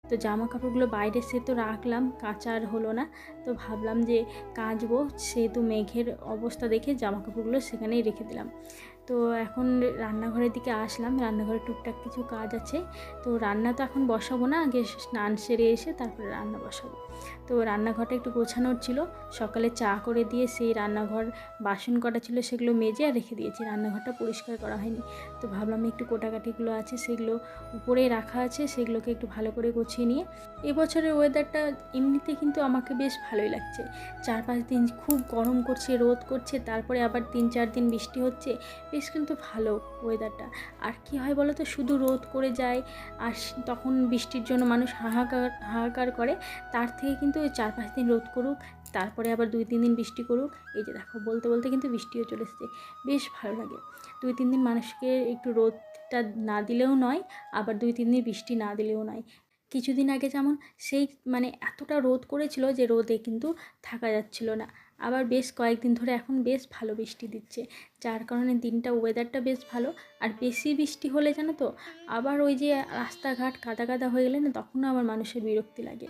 তো জামা কাপড়গুলো বাইরে সে তো রাখলাম, কাচা আর হলো না। তো ভাবলাম যে কাচবো, সেহেতু মেঘের অবস্থা দেখে জামা কাপড়গুলো সেখানেই রেখে দিলাম। তো এখন রান্নাঘরের দিকে আসলাম, রান্নাঘরে টুকটাক কিছু কাজ আছে। তো রান্না তো এখন বসাবো না, আগে স্নান সেরে এসে তারপরে রান্না বসাবো। তো রান্নাঘরটা একটু গোছানোর ছিল, সকালে চা করে দিয়ে সেই রান্নাঘর বাসন কটা ছিল সেগুলো মেজে আর রেখে দিয়েছি, রান্নাঘরটা পরিষ্কার করা হয়নি। তো ভাবলাম একটু কোটাকাটিগুলো আছে সেগুলো উপরে রাখা আছে, সেগুলোকে একটু ভালো করে গুছিয়ে নিয়ে। এবছরের ওয়েদারটা এমনিতে কিন্তু আমাকে বেশ ভালোই লাগছে। 4-5 দিন খুব গরম করছে, রোদ করছে, তারপরে আবার 3-4 দিন বৃষ্টি হচ্ছে, বেশ কিন্তু ভালো ওয়েদারটা। আর কি হয় বলো তো, শুধু রোদ করে যায় আর তখন বৃষ্টির জন্য মানুষ হাহাকার করে। তার থেকে কিন্তু ওই 4-5 দিন রোদ করুক, তারপরে আবার 2-3 দিন বৃষ্টি করুক। এই যে দেখো, বলতে বলতে কিন্তু বৃষ্টিও চলে এসেছে, বেশ ভালো লাগে। 2-3 দিন মানুষকে একটু রোদটা না দিলেও নয়, আবার 2-3 দিন বৃষ্টি না দিলেও নয়। কিছুদিন আগে যেমন সেই মানে এতটা রোদ করেছিল যে রোদে কিন্তু থাকা যাচ্ছিল না। আবার বেশ কয়েকদিন ধরে এখন বেশ ভালো বৃষ্টি দিচ্ছে, যার কারণে দিনটা ওয়েদারটা বেশ ভালো। আর বেশি বৃষ্টি হলে জানো তো, আবার ওই যে রাস্তাঘাট কাদা কাদা হয়ে গেলে না, তখনও আবার মানুষের বিরক্তি লাগে।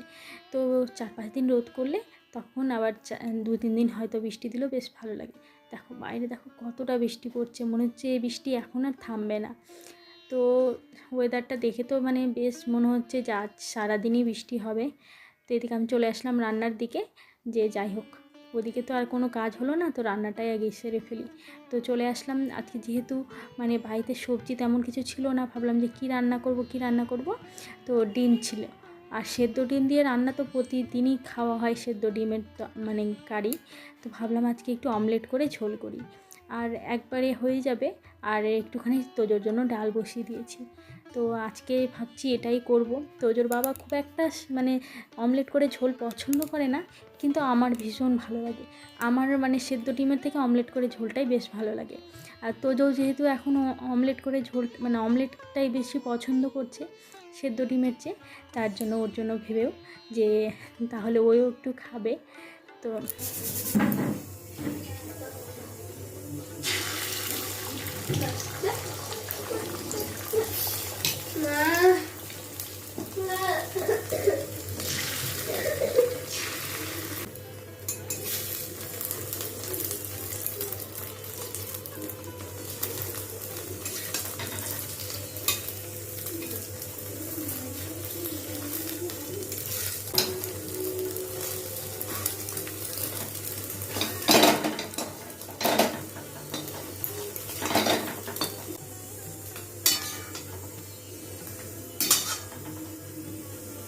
তো 4-5 দিন রোদ করলে তখন আবার 2-3 দিন হয়তো বৃষ্টি দিলেও বেশ ভালো লাগে। দেখো বাইরে দেখো কতটা বৃষ্টি পড়ছে, মনে হচ্ছে এই বৃষ্টি এখন আর থামবে না। তো ওয়েদারটা দেখে তো মানে বেশ মনে হচ্ছে যে আজ সারাদিনই বৃষ্টি হবে। তো এদিকে আমি চলে আসলাম রান্নার দিকে, যে যাই হোক ওদিকে তো আর কোনো কাজ হলো না, তো রান্নাটাই আগে সেরে ফেলি। তো চলে আসলাম, আজকে যেহেতু মানে বাড়িতে সবজি তেমন কিছু ছিল না, ভাবলাম যে কী রান্না করব। তো ডিম ছিল, আর সেদ্ধ ডিম দিয়ে রান্না তো প্রতিদিনই খাওয়া হয়, সেদ্ধ ডিমের মানে কারি। তো ভাবলাম আজকে একটু অমলেট করে ঝোল করি, আর একবারে হয়ে যাবে। আর একটুখানি তোজোর জন্য ডাল বসিয়ে দিয়েছি। তো আজকে ভাবছি এটাই করব। তোজোর বাবা খুব একটা মানে অমলেট করে ঝোল পছন্দ করে না, কিন্তু আমার ভীষণ ভালো লাগে। আমার মানে সেদ্ধ ডিমের থেকে অমলেট করে ঝোলটাই বেশ ভালো লাগে। আর তোজো যেহেতু এখনও অমলেট করে ঝোল মানে অমলেটটাই বেশি পছন্দ করছে সেদ্ধ ডিমের চেয়ে, তার জন্য ওর জন্য ভেবেও যে তাহলে ওও একটু খাবে। তো